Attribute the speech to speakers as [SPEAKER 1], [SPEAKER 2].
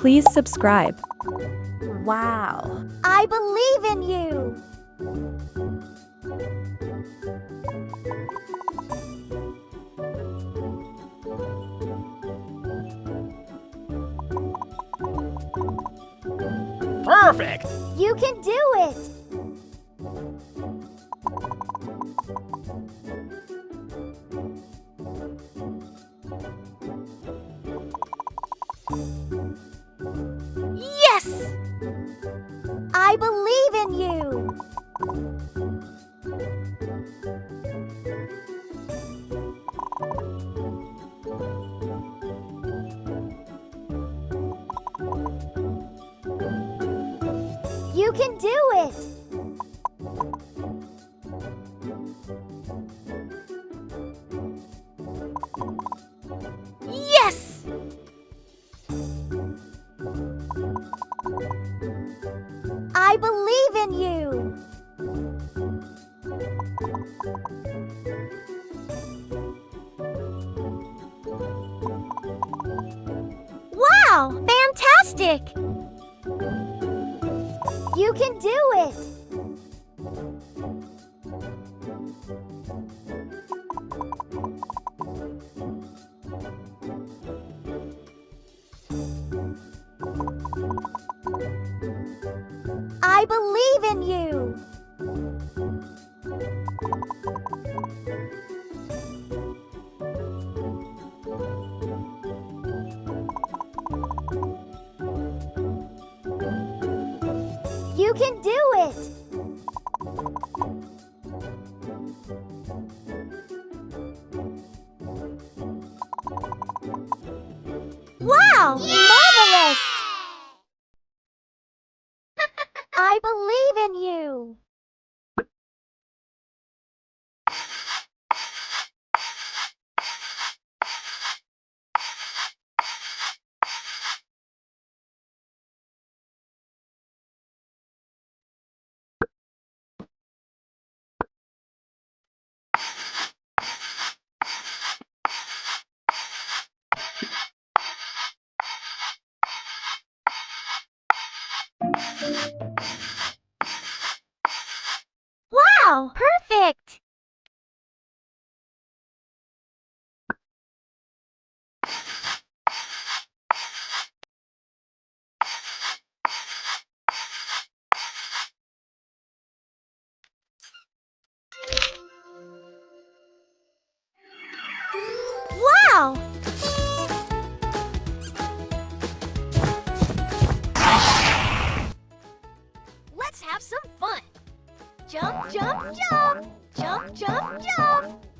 [SPEAKER 1] Please subscribe.
[SPEAKER 2] Wow.
[SPEAKER 3] I believe in you.
[SPEAKER 4] Perfect!
[SPEAKER 3] You can do it.
[SPEAKER 2] Yes!
[SPEAKER 3] I believe in you. You can do it.
[SPEAKER 2] Yes!
[SPEAKER 3] I believe in you. Wow, fantastic! You can do it. I believe in you. You can do it. Wow, marvelous! I believe in you. Wow, perfect! Wow!
[SPEAKER 2] Let's have some fun. Jump, jump, jump. Jump, jump, jump.